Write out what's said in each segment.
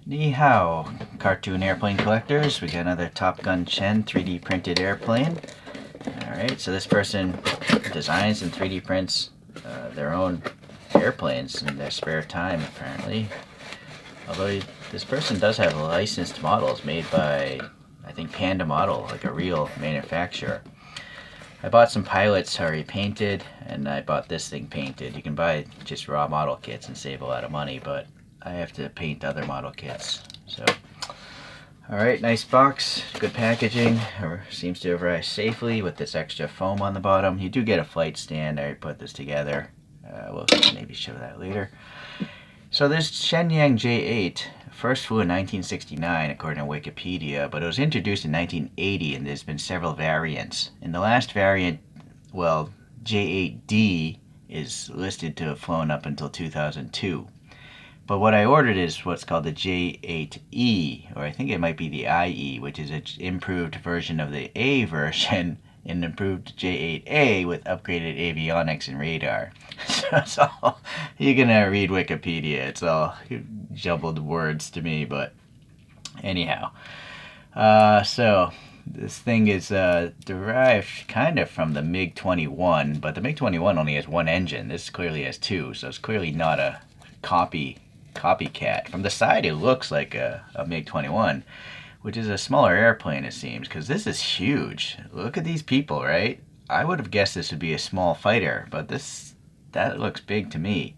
Ni hao, cartoon airplane collectors. We got another Topgun Chen 3D printed airplane. Alright, so this person designs and 3D prints their own airplanes in their spare time, apparently. Although this person does have licensed models made by, I think, Panda Model, like a real manufacturer. I bought some pilots already painted, and I bought this thing painted. You can buy just raw model kits and save a lot of money, but I have to paint other model kits. So, alright, nice box, good packaging, seems to arrive safely with this extra foam on the bottom. You do get a flight stand. I put this together. We'll maybe show that later. So this Shenyang J-8 first flew in 1969 according to Wikipedia, but it was introduced in 1980 and there's been several variants. In the last variant, well, J-8D is listed to have flown up until 2002. But what I ordered is what's called the J-8E, or I think it might be the IE, which is an improved version of the A version, an improved J-8A with upgraded avionics and radar. So you're gonna read Wikipedia. It's all jumbled words to me, but anyhow. So this thing is derived kind of from the MiG-21, but the MiG-21 only has one engine. This clearly has two, so it's clearly not a copycat. From the side, it looks like a MiG-21, which is a smaller airplane, it seems, because this is huge. Look at these people, right? I would have guessed this would be a small fighter, but that looks big to me.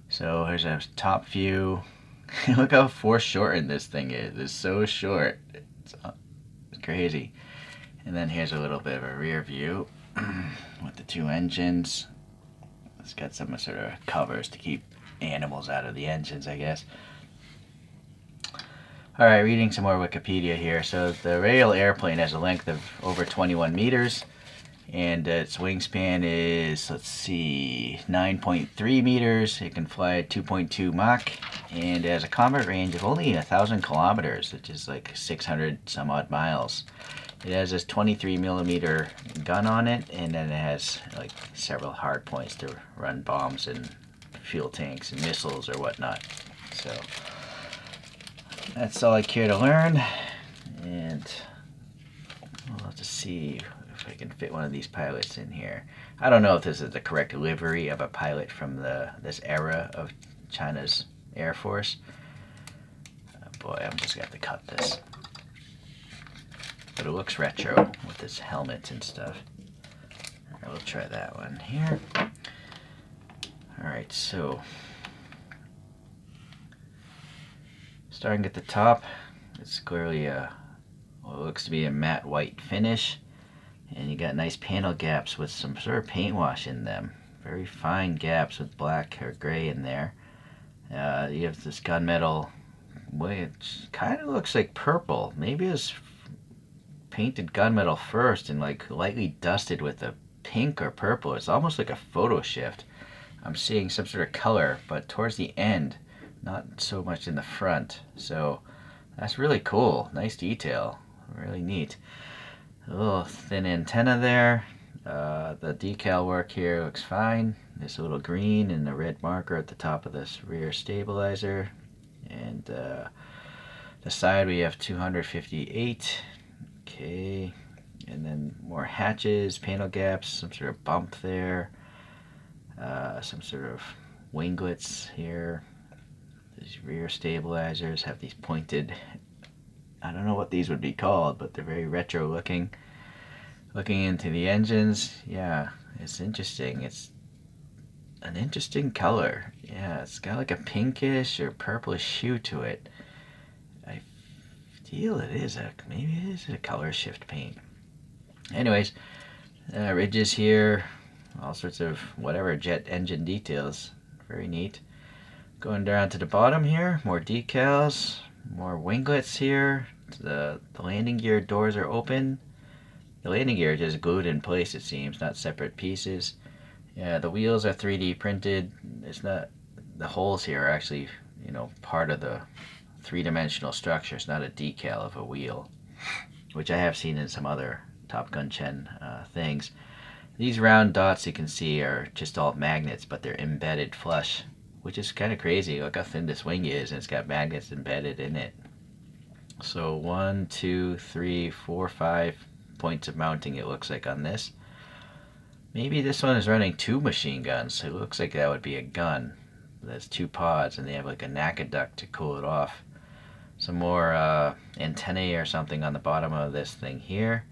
So here's a top view. Look how foreshortened this thing is. It's so short. It's crazy. And then here's a little bit of a rear view with the two engines. It's got some sort of covers to keep animals out of the engines, I guess. Alright, reading some more Wikipedia here. So the rail airplane has a length of over 21 meters, and its wingspan is, let's see, 9.3 meters. It can fly at 2.2 Mach, and it has a combat range of only 1,000 kilometers, which is like 600 some odd miles. It has this 23 millimeter gun on it, and then it has like several hard points to run bombs and fuel tanks and missiles or whatnot. So that's all I care to learn, and we'll have to see if I can fit one of these pilots in here. I don't know if this is the correct livery of a pilot from this era of China's Air Force. Boy, I'm just gonna have to cut this. But it looks retro with this helmet and stuff. Alright, we'll try that one here. Alright, so starting at the top, it's clearly what looks to be a matte white finish, and you got nice panel gaps with some sort of paint wash in them. Very fine gaps with black or gray in there. You have this gunmetal, which kind of looks like purple. Maybe it's painted gunmetal first and like lightly dusted with a pink or purple. It's almost like a photo shift. I'm seeing some sort of color, but towards the end, not so much in the front. So that's really cool. Nice detail. Really neat. A little thin antenna there. The decal work here looks fine. This little green and the red marker at the top of this rear stabilizer. And the side we have 258. Okay. And then more hatches, panel gaps, some sort of bump there. Some sort of winglets here. These rear stabilizers have these pointed, I don't know what these would be called, but they're very retro looking. Looking into the engines, yeah, it's interesting. It's an interesting color. Yeah, it's got like a pinkish or purplish hue to it. I feel maybe it is a color shift paint. Anyways, ridges here, all sorts of whatever jet engine details. Very neat. Going down to the bottom here, more decals, more winglets here. The landing gear doors are open. The landing gear is just glued in place, it seems, not separate pieces. Yeah, the wheels are 3D printed. It's not, the holes here are actually, part of the three-dimensional structure. It's not a decal of a wheel, which I have seen in some other Topgun Chen things. These round dots you can see are just all magnets, but they're embedded flush which is kind of crazy. Look how thin this wing is, and it's got magnets embedded in it. So 1, 2, 3, 4, 5 points of mounting it looks like on this. Maybe this one is running 2 machine guns. It looks like that would be a gun. That's 2 pods, and they have like a NACA duct to cool it off. Some more antennae or something on the bottom of this thing here.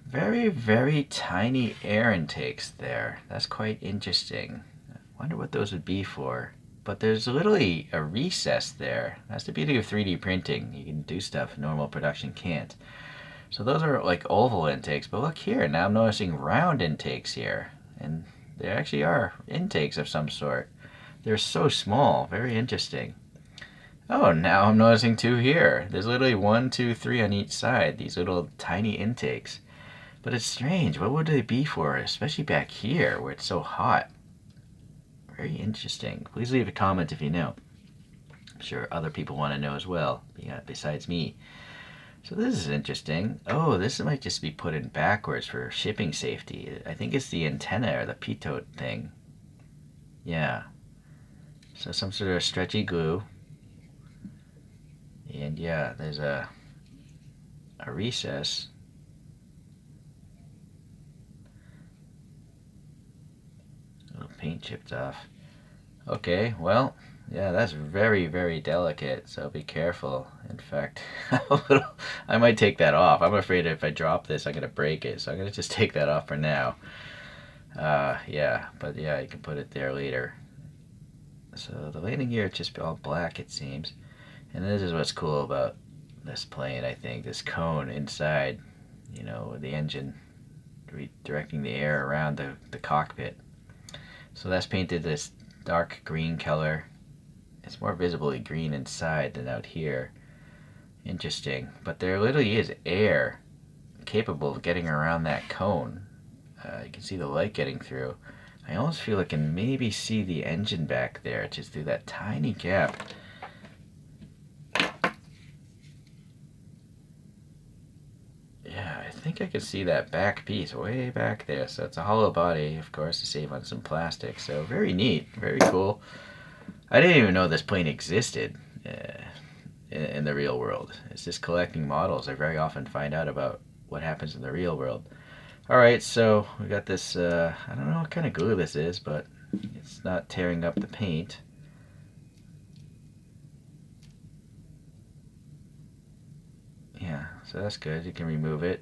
Very, very tiny air intakes there. That's quite interesting. I wonder what those would be for. But there's literally a recess there. That's the beauty of 3D printing. You can do stuff normal production can't. So those are like oval intakes, but look here, now I'm noticing round intakes here. And there actually are intakes of some sort. They're so small, very interesting. Oh, now I'm noticing 2 here. There's literally 1, 2, 3 on each side, these little tiny intakes. But it's strange, what would they be for, especially back here where it's so hot? Very interesting. Please leave a comment if you know. I'm sure other people want to know as well, besides me. So this is interesting. Oh, this might just be put in backwards for shipping safety. I think it's the antenna or the pitot thing. Yeah. So some sort of stretchy glue. And yeah, there's a recess. A little paint chipped off. Okay, well, yeah, that's very, very delicate, so be careful. In fact, I might take that off. I'm afraid if I drop this, I'm going to break it, so I'm going to just take that off for now. Yeah, but yeah, you can put it there later. So the landing gear is just all black, it seems. And this is what's cool about this plane, I think. This cone inside, you know, the engine redirecting the air around the cockpit. So that's painted this dark green color. It's more visibly green inside than out here. Interesting. But there literally is air capable of getting around that cone. You can see the light getting through. I almost feel I can maybe see the engine back there just through that tiny gap. Yeah, I think I can see that back piece way back there. So it's a hollow body, of course, to save on some plastic. So very neat, very cool. I didn't even know this plane existed in the real world. It's just collecting models. I very often find out about what happens in the real world. Alright, so we got this, I don't know what kind of glue this is, but it's not tearing up the paint. Yeah, so that's good. You can remove it.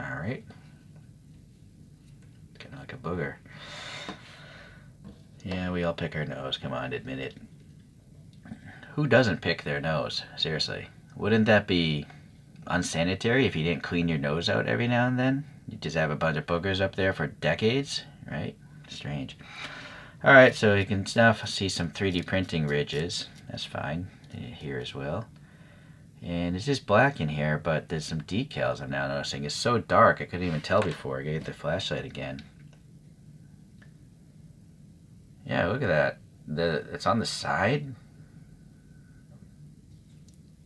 Alright. Kind of like a booger. Yeah, we all pick our nose. Come on, admit it. Who doesn't pick their nose? Seriously. Wouldn't that be unsanitary if you didn't clean your nose out every now and then? You just have a bunch of boogers up there for decades, right? Strange. Alright, so you can now see some 3D printing ridges. That's fine. Here as well. And it's just black in here, but there's some decals I'm now noticing. It's so dark I couldn't even tell before. I gotta get the flashlight again. Yeah, look at that. It's on the side.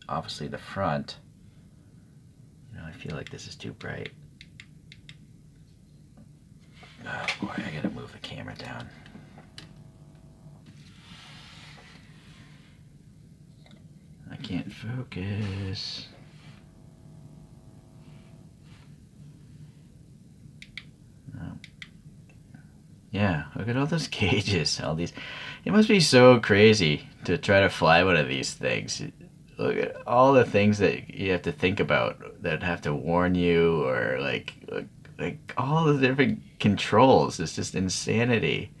Obviously the front. You know, I feel like this is too bright. Oh boy, I gotta move the camera down. I can't focus. No. Yeah, look at all those cages, all these. It must be so crazy to try to fly one of these things. Look at all the things that you have to think about that have to warn you, or like all the different controls. It's just insanity.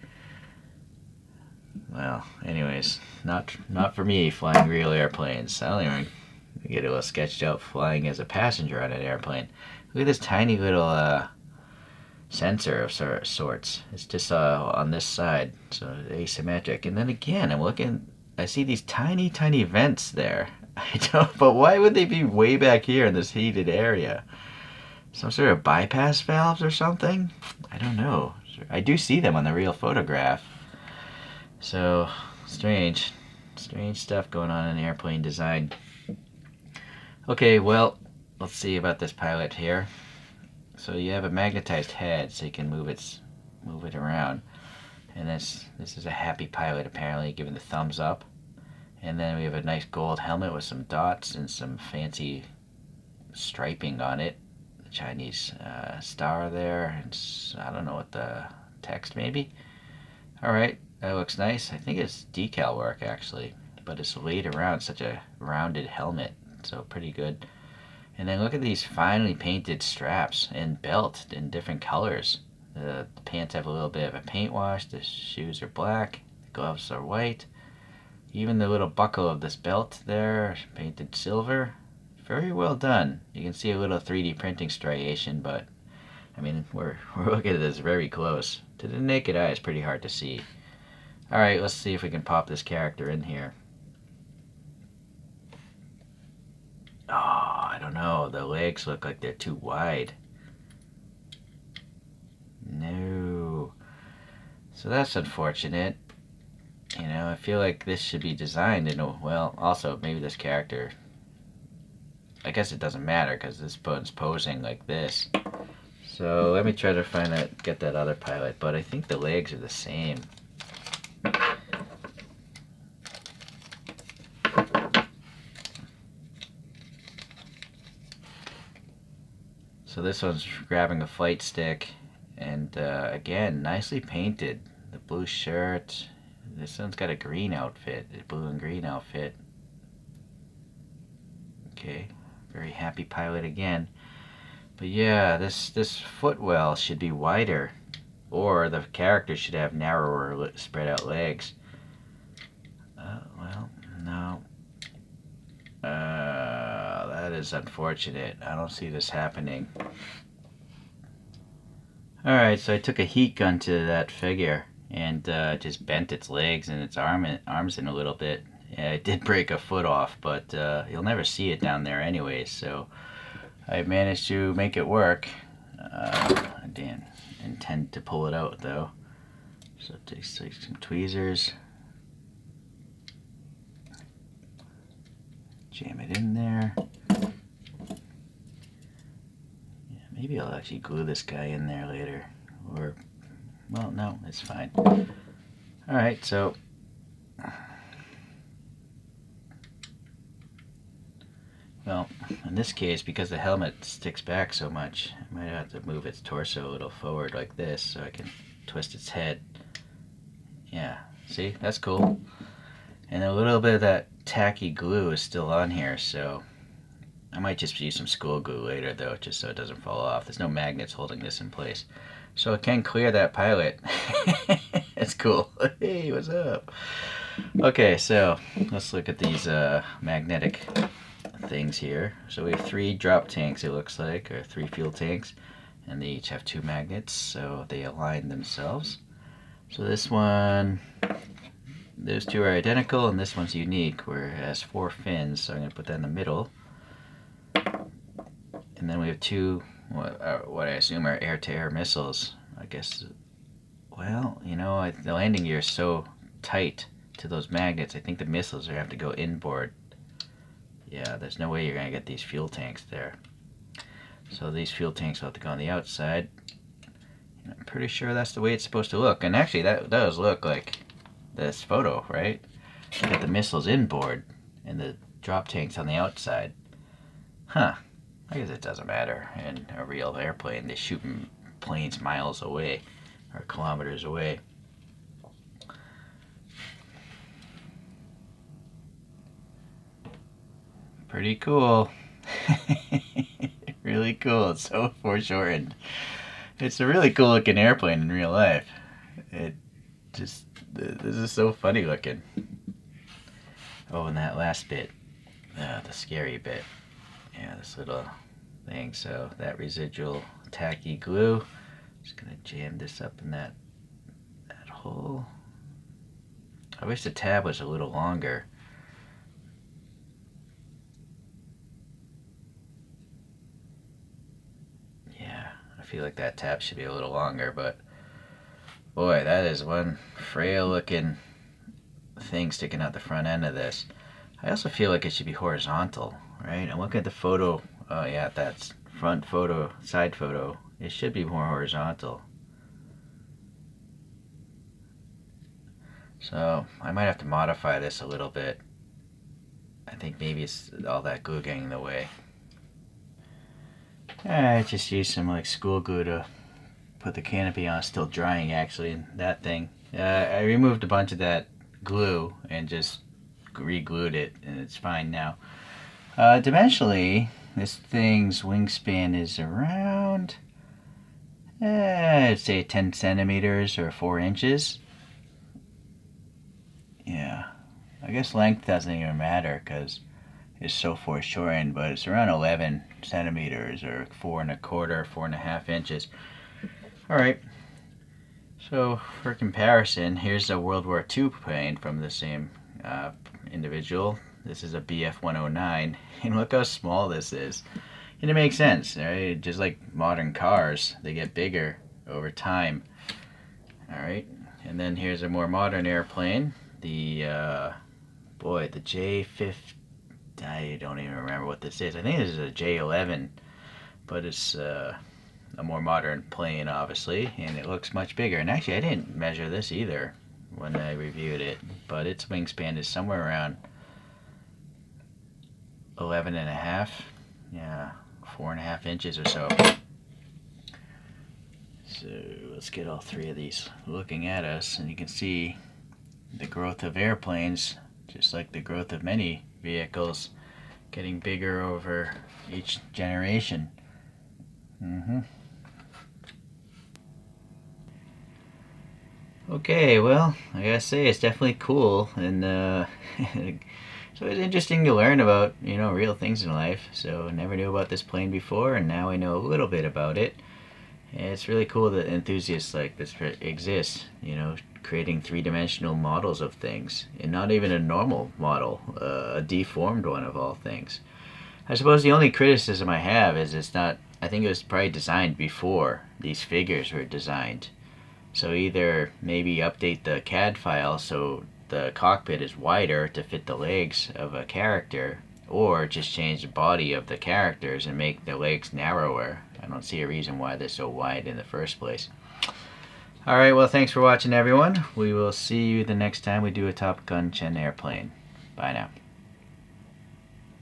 Well, anyways, not for me flying real airplanes. I don't even get a little sketched out flying as a passenger on an airplane. Look at this tiny little sensor of sorts. It's just on this side, so asymmetric. And then again, I'm looking. I see these tiny, tiny vents there. I don't. But why would they be way back here in this heated area? Some sort of bypass valves or something? I don't know. I do see them on the real photograph. So, strange stuff going on in airplane design. Okay, well, let's see about this pilot here. So you have a magnetized head, so you can move its move it around. And this is a happy pilot, apparently, giving the thumbs up. And then we have a nice gold helmet with some dots and some fancy striping on it. The Chinese star there. It's, I don't know what the text maybe. Alright, that looks nice. I think it's decal work actually, but it's laid around such a rounded helmet, so pretty good. And then look at these finely painted straps and belt in different colors. The pants have a little bit of a paint wash, the shoes are black, the gloves are white. Even the little buckle of this belt there, painted silver. Very well done. You can see a little 3D printing striation, but I mean, we're looking at this very close. To the naked eye, it's pretty hard to see. Alright, let's see if we can pop this character in here. Oh, I don't know. The legs look like they're too wide. No. So that's unfortunate. You know, I feel like this should be designed in a, well, also maybe this character, I guess it doesn't matter because this one's posing like this. So let me try to find that, get that other pilot, but I think the legs are the same. So this one's grabbing a flight stick, and again, nicely painted. The blue shirt. This one's got a green outfit, a blue and green outfit. Okay, very happy pilot again. But yeah, this footwell should be wider, or the character should have narrower, spread out legs. Well, no. That is unfortunate. I don't see this happening. Alright, so I took a heat gun to that figure and just bent its legs and its arms in a little bit. Yeah, it did break a foot off, but you'll never see it down there anyways, so I managed to make it work. I didn't intend to pull it out though. So take some tweezers, jam it in there. Yeah, maybe I'll actually glue this guy in there later, or, well, no, it's fine. Alright, so well, in this case, because the helmet sticks back so much, I might have to move its torso a little forward like this so I can twist its head. Yeah, see, that's cool. And a little bit of that tacky glue is still on here, so I might just use some school glue later though, just so it doesn't fall off. There's no magnets holding this in place. So I can clear that pilot. It's cool. Hey, what's up? Okay, so let's look at these magnetic things here. So we have 3 drop tanks, it looks like, or 3 fuel tanks, and they each have 2 magnets, so they align themselves. So this one, those 2 are identical, and this one's unique, where it has 4 fins, so I'm going to put that in the middle. And then we have 2, what I assume are air-to-air missiles. I guess, well, you know, the landing gear is so tight to those magnets, I think the missiles are going to have to go inboard. Yeah, there's no way you're going to get these fuel tanks there. So these fuel tanks will have to go on the outside. And I'm pretty sure that's the way it's supposed to look. And actually, that does look like this photo, right? You got the missiles inboard and the drop tanks on the outside. Huh. I guess it doesn't matter. In a real airplane, they shoot planes miles away or kilometers away. Pretty cool. Really cool. It's so foreshortened. It's a really cool looking airplane in real life. It just, this is so funny looking. Oh, and that last bit, the scary bit. Yeah, this little thing. So that residual tacky glue, just gonna jam this up in that hole. I wish the tab was a little longer. Yeah, I feel like that tab should be a little longer, but boy, that is one frail looking thing sticking out the front end of this. I also feel like it should be horizontal, right? I'm looking at the photo. Oh yeah, that's front photo, side photo. It should be more horizontal. So I might have to modify this a little bit. I think maybe it's all that glue getting in the way. I just used some like school glue to put the canopy on. It's still drying actually, and that thing. I removed a bunch of that glue and just re-glued it, and it's fine now. Dimensionally, this thing's wingspan is around, I'd say 10 centimeters or 4 inches. Yeah, I guess length doesn't even matter because it's so foreshortened, but it's around 11 centimeters or 4 1/4, 4.5 inches. All right, so for comparison, here's a World War II plane from the same individual. This is a BF 109, and look how small this is. And it makes sense, right? Just like modern cars, they get bigger over time. All right, and then here's a more modern airplane. The the J-50. I don't even remember what this is. I think this is a J-11, but it's a more modern plane, obviously, and it looks much bigger. And actually, I didn't measure this either when I reviewed it, but its wingspan is somewhere around 11 and a half. Yeah, 4.5 inches or so. So let's get all three of these looking at us, and you can see the growth of airplanes, just like the growth of many vehicles, getting bigger over each generation. Okay, well, I gotta say it's definitely cool, and so it's interesting to learn about real things in life. So I never knew about this plane before, and now I know a little bit about it. And it's really cool that enthusiasts like this exist. Creating three-dimensional models of things, and not even a normal model, a deformed one of all things. I suppose the only criticism I have is it's not. I think it was probably designed before these figures were designed. So either maybe update the CAD file so the cockpit is wider to fit the legs of a character, or just change the body of the characters and make the legs narrower. I don't see a reason why they're so wide in the first place. Alright, well, thanks for watching, everyone. We will see you the next time we do a Topgun Chen airplane. Bye now.